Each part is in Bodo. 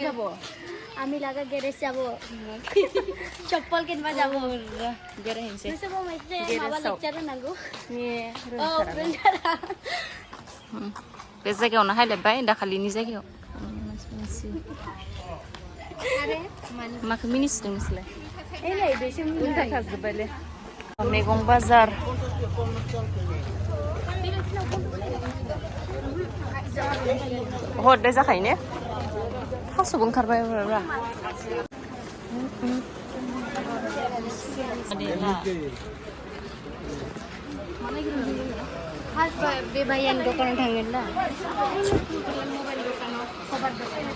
যাব আমি লাগা গ্যারেজ যাব চপ্পল কিনবা যাব গেরে হিনছে সব মাইতে মাবা লেকচার নাগো ও बे जायगायावनो हायलायबाय दाखालिनि जायगायाव आरे माखौ मिनिसोदों नोंसोरलाय ए नै बेसिम उल्था थाजोब्बायलै मैगं बाजार हरदाय जाखायो ने थास'बो ओंखारबाय ब्रा फार्स्ट बे भाइयानि दखानाव थांगोन ना मबाइल दखानाव खबर दखानाव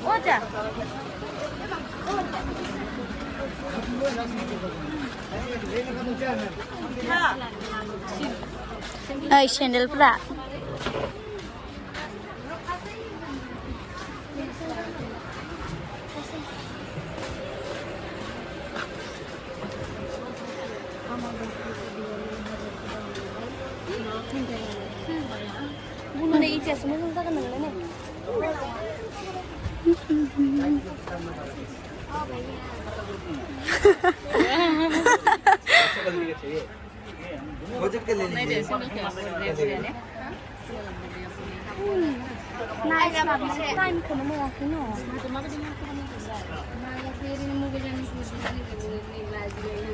ओजा ओइ सेन्देलफ्रा बुंनानै इतिहास मोजां जागोन नोंलाय नै टाइमखौनो मोनाखै न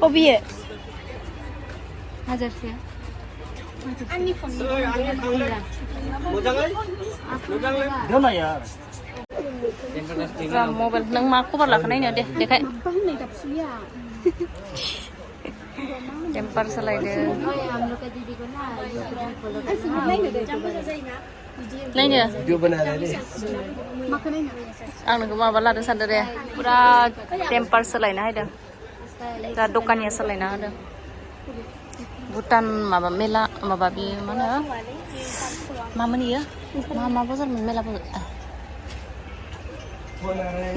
अबेयो हाजारसे आंनि फननि मबाइल नों मा खबर लाखानायनो दे देखाय टेम्पार सालायदो नायनो आं नोंखौ माबा लादों सानदों दे पुरा टेम्पार सोलायना होदों दा दखानिया सोलायना होदों भुटान माबा मेला माबा बे मा होनो मामोन इयो मा बाजारमोन मेला बाजार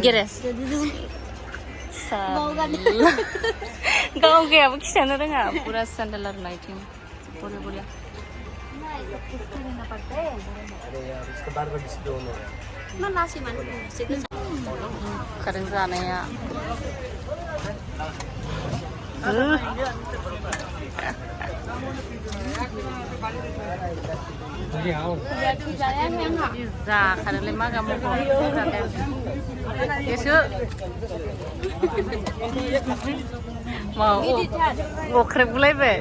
गेरेज गाव गैयाबो खिथानो रोङा पुरा सेन्देल आरो नाइथिं बरिया बरिया खादों जानाया जाखादोंलै मा गामाखौ एसो माव गख्रेबगुलायबाय